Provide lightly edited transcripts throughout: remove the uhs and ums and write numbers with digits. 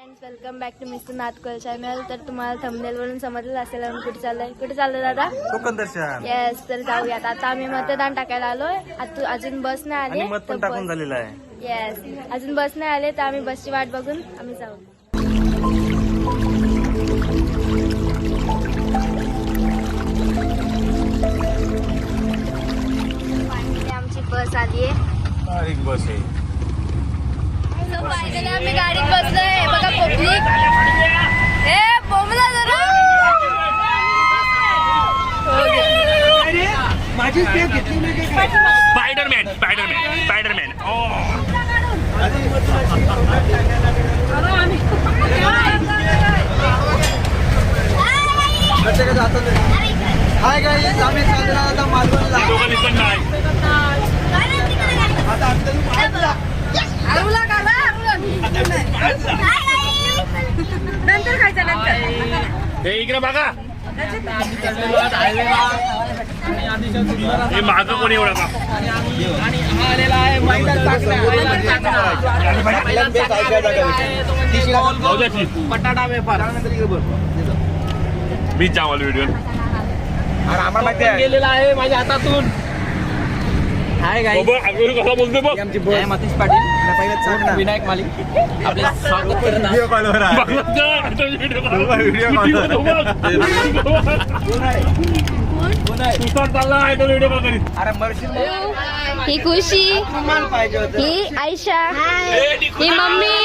Friends, welcome back to mister Nathkol channel. तर तुम्हाला thumbnail वरून समजलं असेल आम्ही कुठे चाललोय दादा? कोकण दर्शन. येस, तर जाऊयात. आता आम्ही मतदान टाकायला आलोय. अजून बस नाही आली, मत पण टाकून झालेलं आहे. येस, अजून बस नाही आले, तर आम्ही बसची वाट बघून आम्ही जाऊ. फायनली आमची बस आली आहे. एक बस आहे. फायनली आम्ही गाडीत बसलोय. बघा पब्लिक. ए बोमला जरा. माझी स्टेप घेतली मी काय स्पायडरमॅन. हाय गाईज, आम्ही चाललो आता मालवणला. नंतर खायचं नंतर. इकडे बघा. हे माग कोणी एवढा का? बटाटा वेफर मी जावाल व्हिडिओ आम्हाला माहिती आहे गेलेला आहे माझ्या हातातून. हाय गाईज, कसा बोलतोय बघ. आमची बस मतीश पाटील, विनायक मालिक आपले स्वागत करत ही खुशी, ही आयशा, ही मम्मी,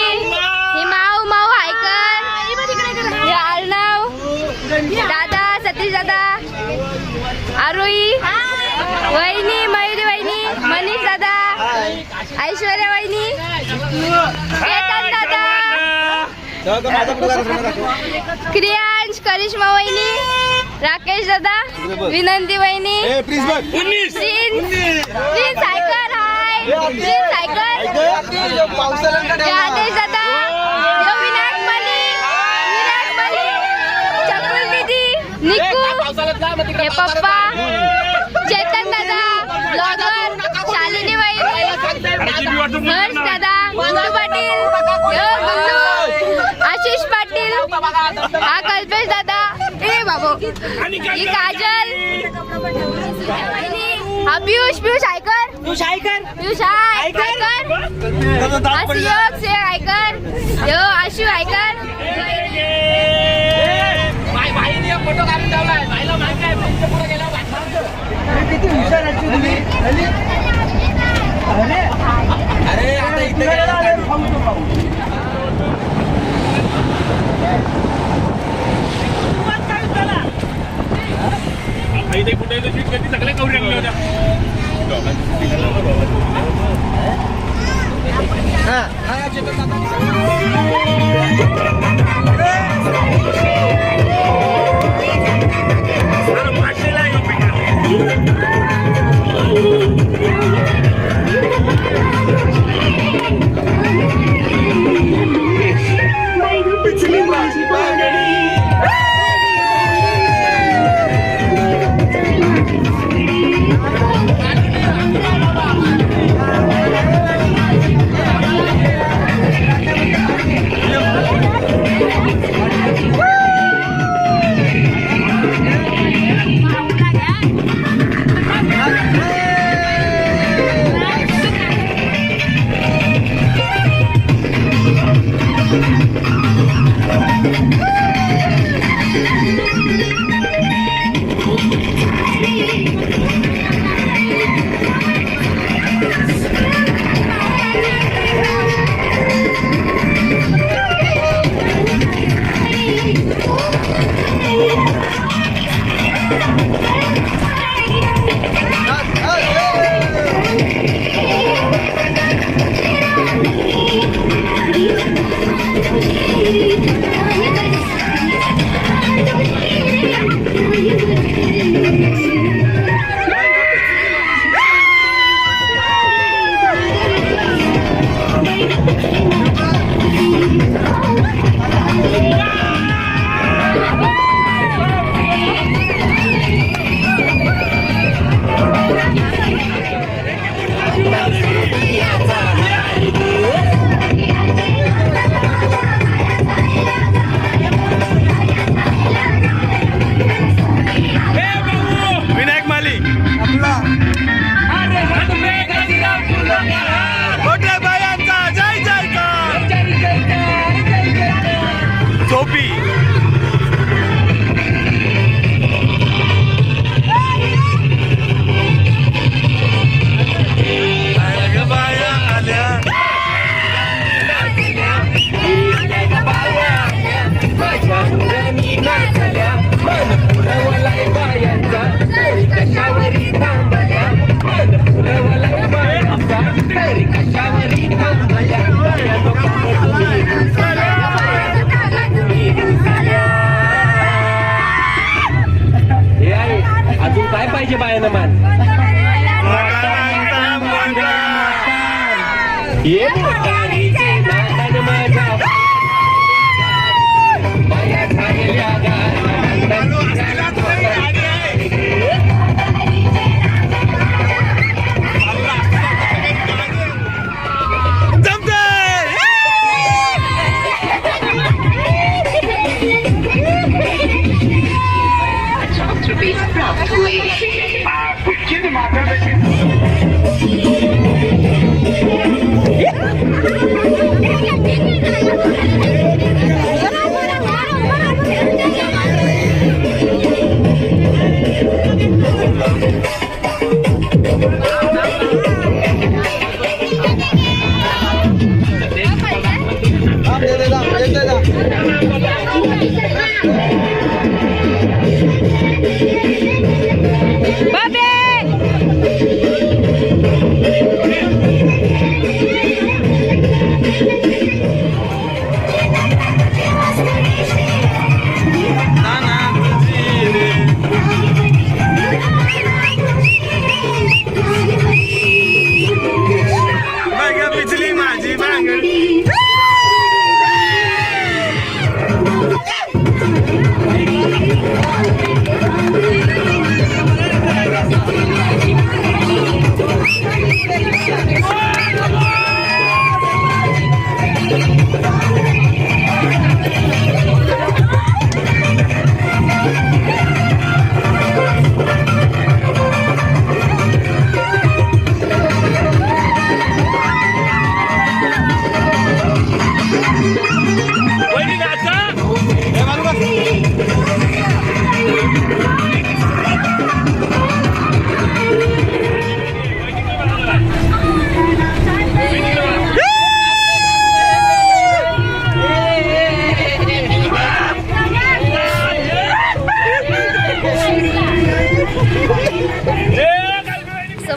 ही माऊ आयकर, हे अर्णव, दादा सतीश दादा, आरोही वहिनी, मयुरी वहिनी, मनीष दादा, ऐश्वर्या वहिनी, केतन दादा, क्रियांश, करिश्मा वहिनी, राकेश दादा, विनंती वहिनी, प्रिन्स आयकर, हाय प्रिन्स आयकर, आदेश दादा, विनायक मालिक, चकुल दीदी, निकू, हे पप्पा, चेतन दादा, ब्लॉगर, शालिनी वहिनी, हर्ष दादा, गुंडू पाटील, आशिष पाटील, हा कल्पेश दादा, ए बाबू, ही काजल, हा पियुष आयकर, हा सियोग से आयकर, यो आशू आयकर. फोटो काढून ठेवलाय भाईला माहिती आहे. पुढे गेला किती हुशार आहे तुम्ही. अरे आता इथे इथे कुठे सगळे करू लागले होत्या.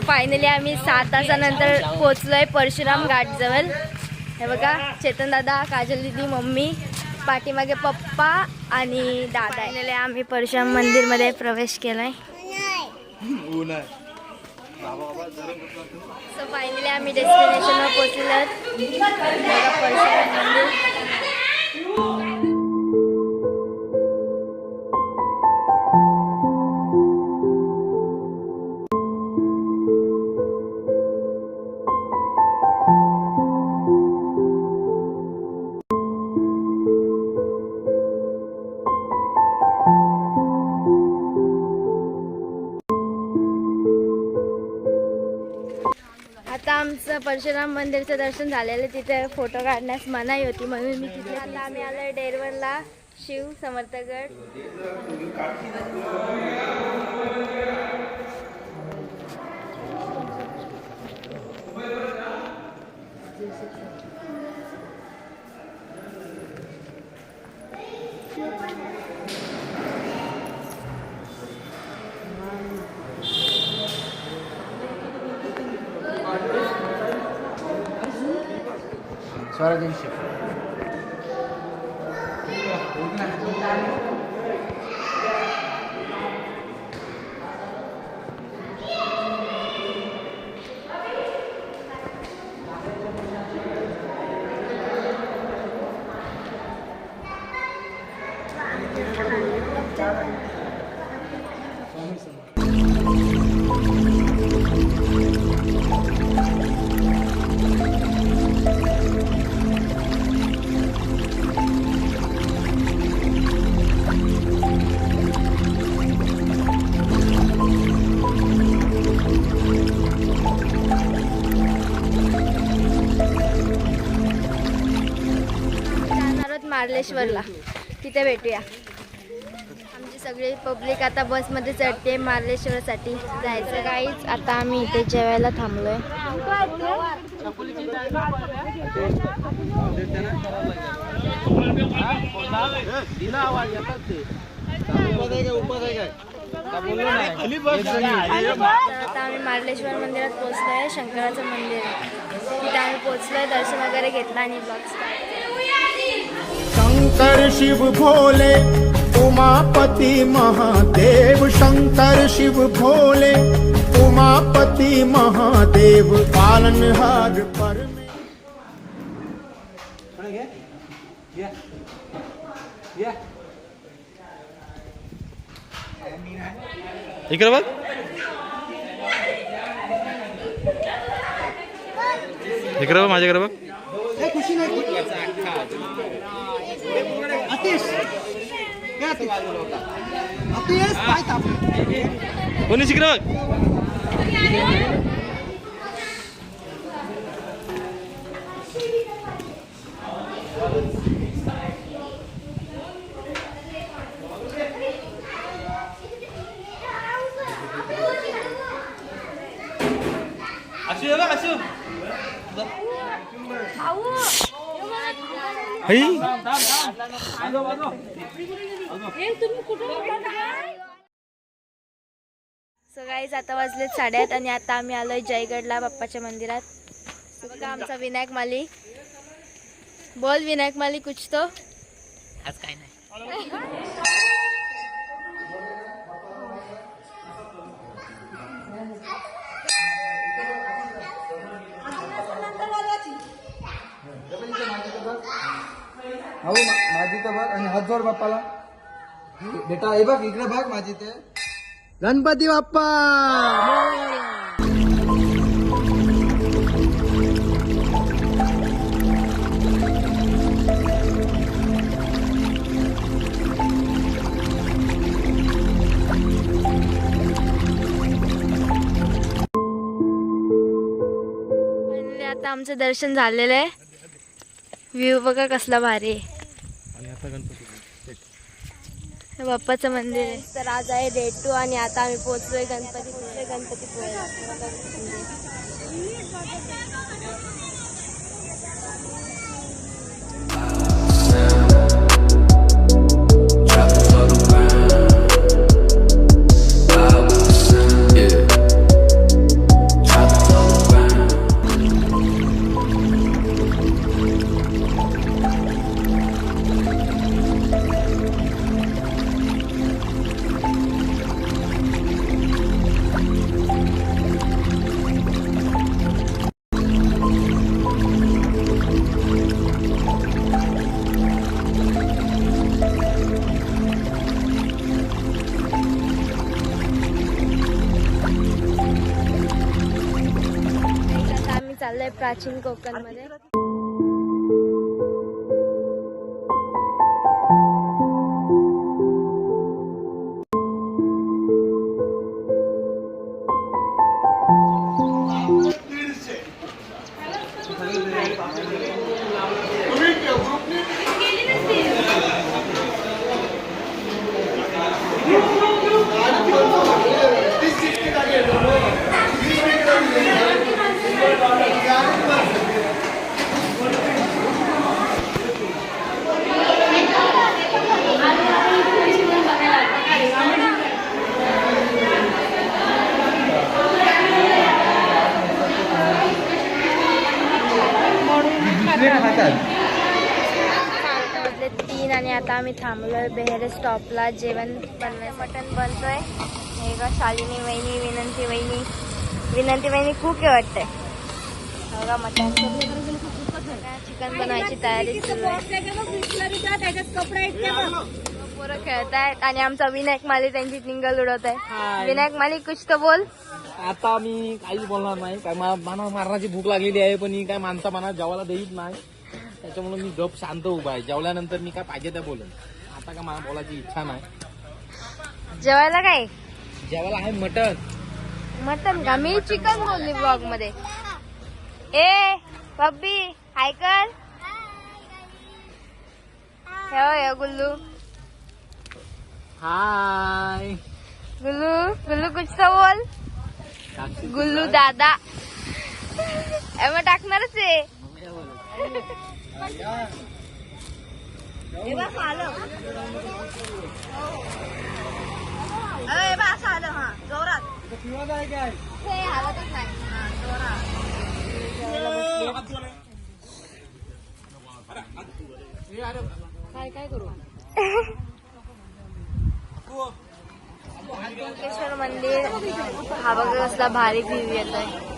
फायनली आम्ही 7 तासानंतर पोहोचलोय परशुराम घाटजवळ. हे बघा, चेतन दादा, काजल दीदी, मम्मी, पाठीमागे पप्पा आणि दादा. फायनली आम्ही परशुराम मंदिरमध्ये प्रवेश केलाय. सो फायनली आम्ही डेस्टिनेशनवर पोहोचलो आहोत. परशुराम मंदिर. आता आमचं परशुराम मंदिरचं दर्शन झालेलं. तिथे फोटो काढण्यास मनाई होती म्हणून मी तिथे. आता आम्ही आलोय डेरवनला, शिव समर्थगड. मार्लेश्वरला, तिथे भेटूया. आमची सगळी पब्लिक आता बसमध्ये चढते मार्लेश्वरसाठी जायचं. काहीच आता आम्ही इथे जेवायला थांबलोय. आता आम्ही मार्लेश्वर मंदिरात पोहोचलोय. शंकराचं मंदिर तिथे आम्ही पोहोचलोय. दर्शन वगैरे घेतलं आणि शंकर शिव भोले उमापति महादेव. शंकर शिव भोले उमापति महादेव. पालनहार पर इकडे बघ. इकडे बघ माझ्याकडे बघ. कोणी इकडे बघ. सो गाईज आता वाजलेत 8:30 आणि आता आम्ही आलोय जयगडला बाप्पाच्या मंदिरात. बघा आमचा विनायक माली. बोल विनायक माली कुछ तो. आज काय नाही. माझी तर बघ आणि हात जोड बाप्पाला. बेटा हे बघ इकडे बघ माझी ते गणपती बाप्पा. आता आमचं दर्शन झालेलं आहे. व्ह्यू बघा कसला भारी आहे. हे बाप्पाचं मंदिर आहे. तर आज आहे डे 2 आणि आता आम्ही पोहोचलोय गणपतीपुळे. चाललंय प्राचीन कोकणमध्ये. वाजले 3 आणि आता आम्ही थांबलोय बेहेरे स्टॉपला. जेवण बनवाय मटण बनतोय. हे का शालिनी वहिनी, विनंती वहिनी खूप वाटतंय. बघा मटण चिकन बनवायची तयारी सुरू आहे. पोरं खेळतायत आणि आमचा विनायक माली त्यांची टिंगल उडवत आहे. विनायक माली कुछ तो बोल. आता मी काहीच बोलणार नाही. काय मला मारण्याची भूक लागलेली आहे पण ही काय माणसा मनात जेवायला देत नाही. त्याच्यामुळे मी गप शांत उभा आहे. जेवल्यानंतर मी काय पाहिजे त्या बोलेन. आता का मला बोलायची इच्छा नाही. जेवायला काय जेवायला आहे मटन. मटन का. मी चिकन बोलली ब्लॉग मध्ये. ए बब्बी हाय कर. हे गुल्लू. हाय गुल्लू कुछ तो बोल. गुल्लू दादा मग टाकणारच आहे. काय करू. ओंकेश्वर मंदिर. हा बघा कसला भारी व्ह्यू येत आहे.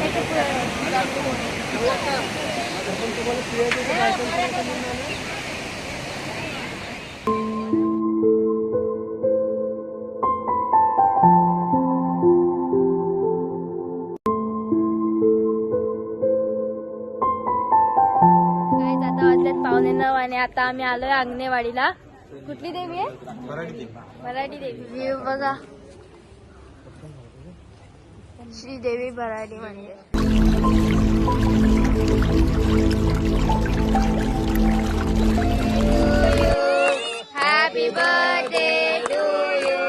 काय आता वाजल्यात 9:15 आणि आता आम्ही आलोय आंगणेवाडीला. कुठली देवी आहे? मराठी देवी. व्ह्यू बघा, श्रीदेवी भराडी मंदिर. Happy birthday to you,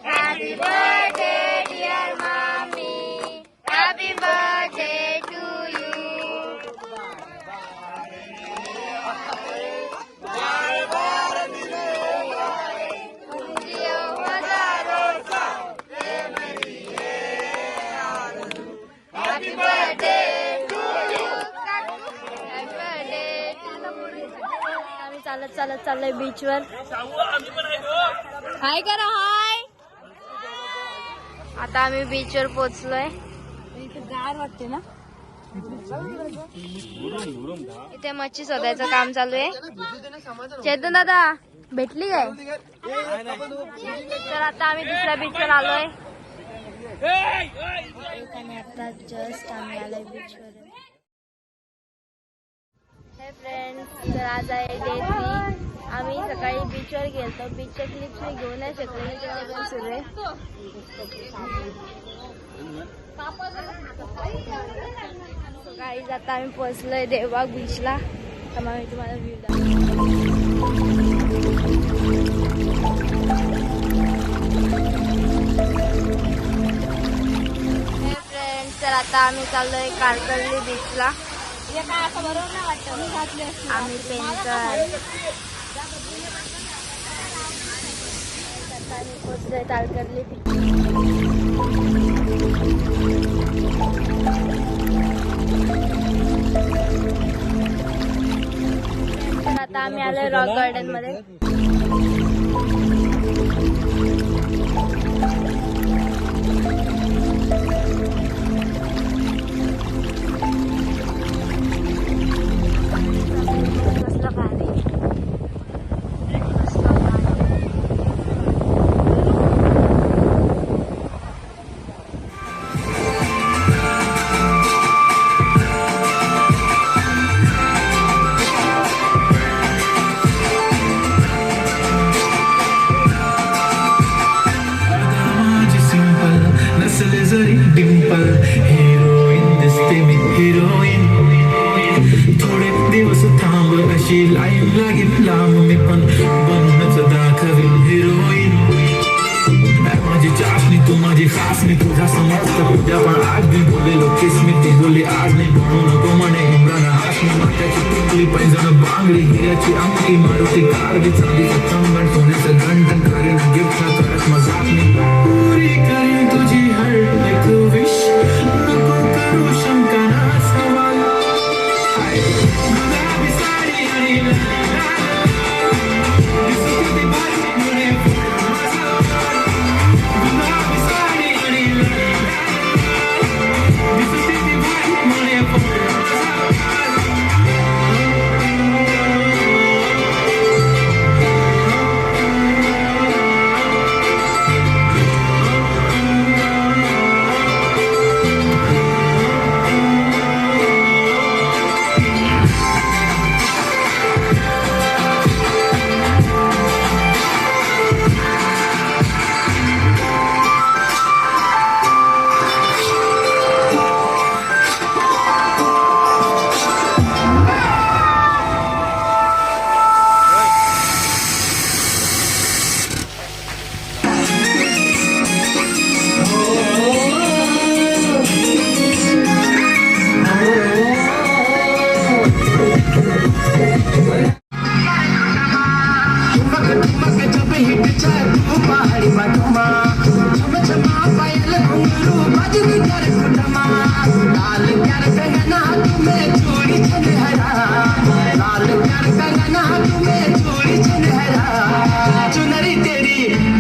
happy birthday dear mami, happy birthday to you. Happy birthday to you. Happy birthday to you. आम्ही चालत चालत चाललोय बीचवर. हाय करा, हाय. आता आम्ही बीचवर पोहोचलोय. इथे गार वाटते ना. इथे मच्छी शोधायचं काम चालू आहे. चेतन दादा भेटली काय? तर आता आम्ही दुसऱ्या बीचवर आलोय. आणि आता जस्ट आम्ही आलोय बीचवर. हे फ्रेंड्स, तर आज आहे डे 3. आम्ही सकाळी बीचवर गेलतो. बीचच्या क्लिप्स मी घेऊ नाही शकले, त्याच्यावर सुरू आहे. सकाळी जाता आम्ही पोहोचलोय देवबाग बीचला. तर मग मी तुम्हाला व्ह्यू तर आता आम्ही चाललोय कारकर्ली बीचला. आम्ही पेनकर पोचलोय कारकर्ली बीच. तर आता आम्ही आलोय रॉक गार्डन मध्ये. डिंपल हिरोईन दिसते मी हिरोईन. थोडे दिवस थांब अशी लाईन लागेल लांब मी पण बनूनच दाखवीन हिरोईन. माझी चाशनी तू माझी खास मी तुझा समजत तुझ्या पण आज मी बोललेलो किस मी ती बोलली आज नाही म्हणू नको म्हणे इम्रान हाशमी. माथ्याची टिकली पैजण बांगडी हिऱ्याची अंगठी मारुती कार बी चांदीचं कंगण सोन्याचं घंटन करीन गिफ्ट ना करत मजाक मी पुरी करीन तुझी हर एक विश. नको करू शंका ना सवाल. गुलाबी साडी आणि दिसते भारी मुळे गुलाबी साडी आणि दिसते भारी मुळे चुनरी तेरी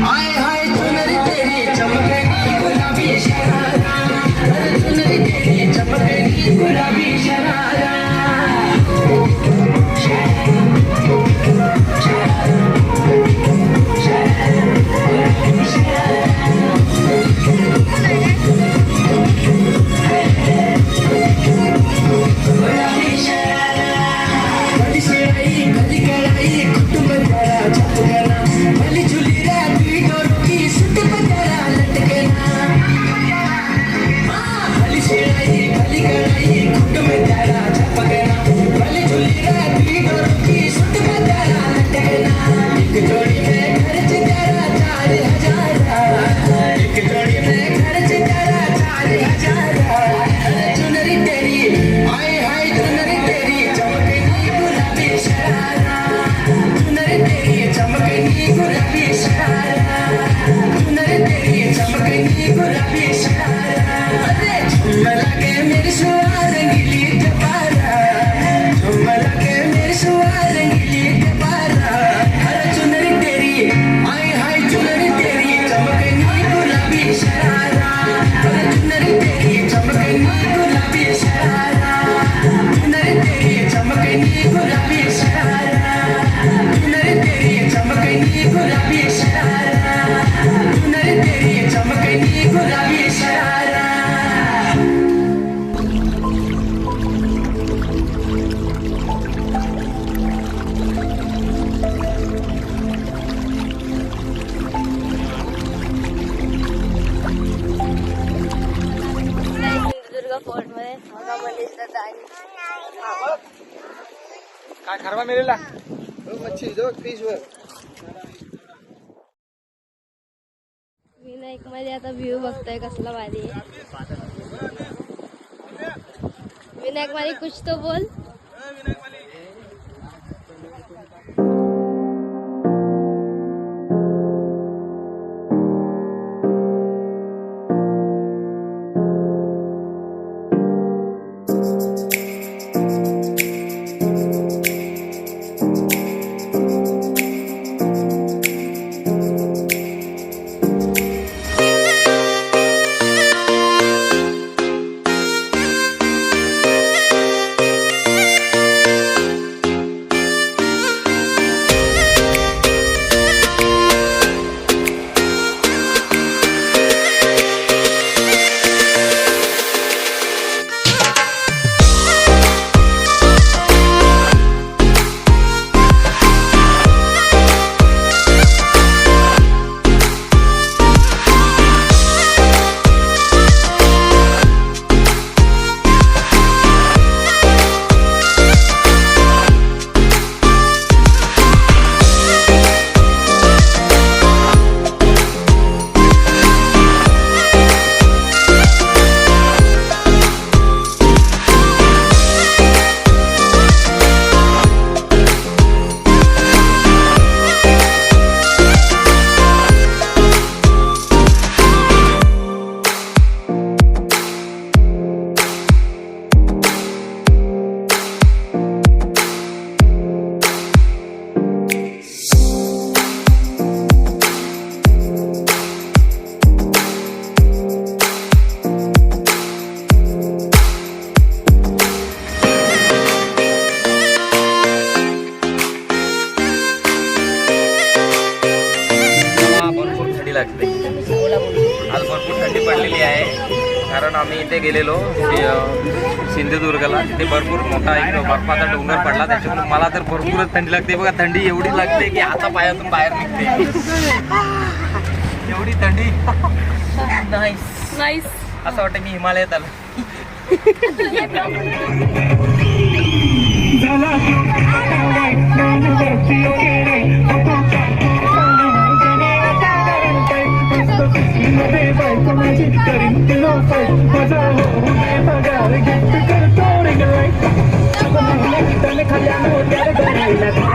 आए हाय चुनरी तेरी चमके गुलाबी शरारा चुनरी तेरी चमके सगळं फोर्ट मध्ये बघा मनीष दादा आणि काय खरवा मिळेला मच्छी जो फिश वर विनायक मध्ये आता व्ह्यू बघतोय कसला भारी आहे. विनायक मध्ये कुछ तो बोल. लागते. आज भरपूर थंडी पडलेली आहे कारण आम्ही इथे गेलेलो सिंधुदुर्गला. तिथे भरपूर मोठा एक बर्फाचा डोंगर पडला त्याच्यामुळे मला तर भरपूरच थंडी लागते. बघा थंडी एवढी लागते की आता पायातून बाहेर निघते एवढी थंडी. नाईस असं वाटतं मी हिमालयात आलो. खाली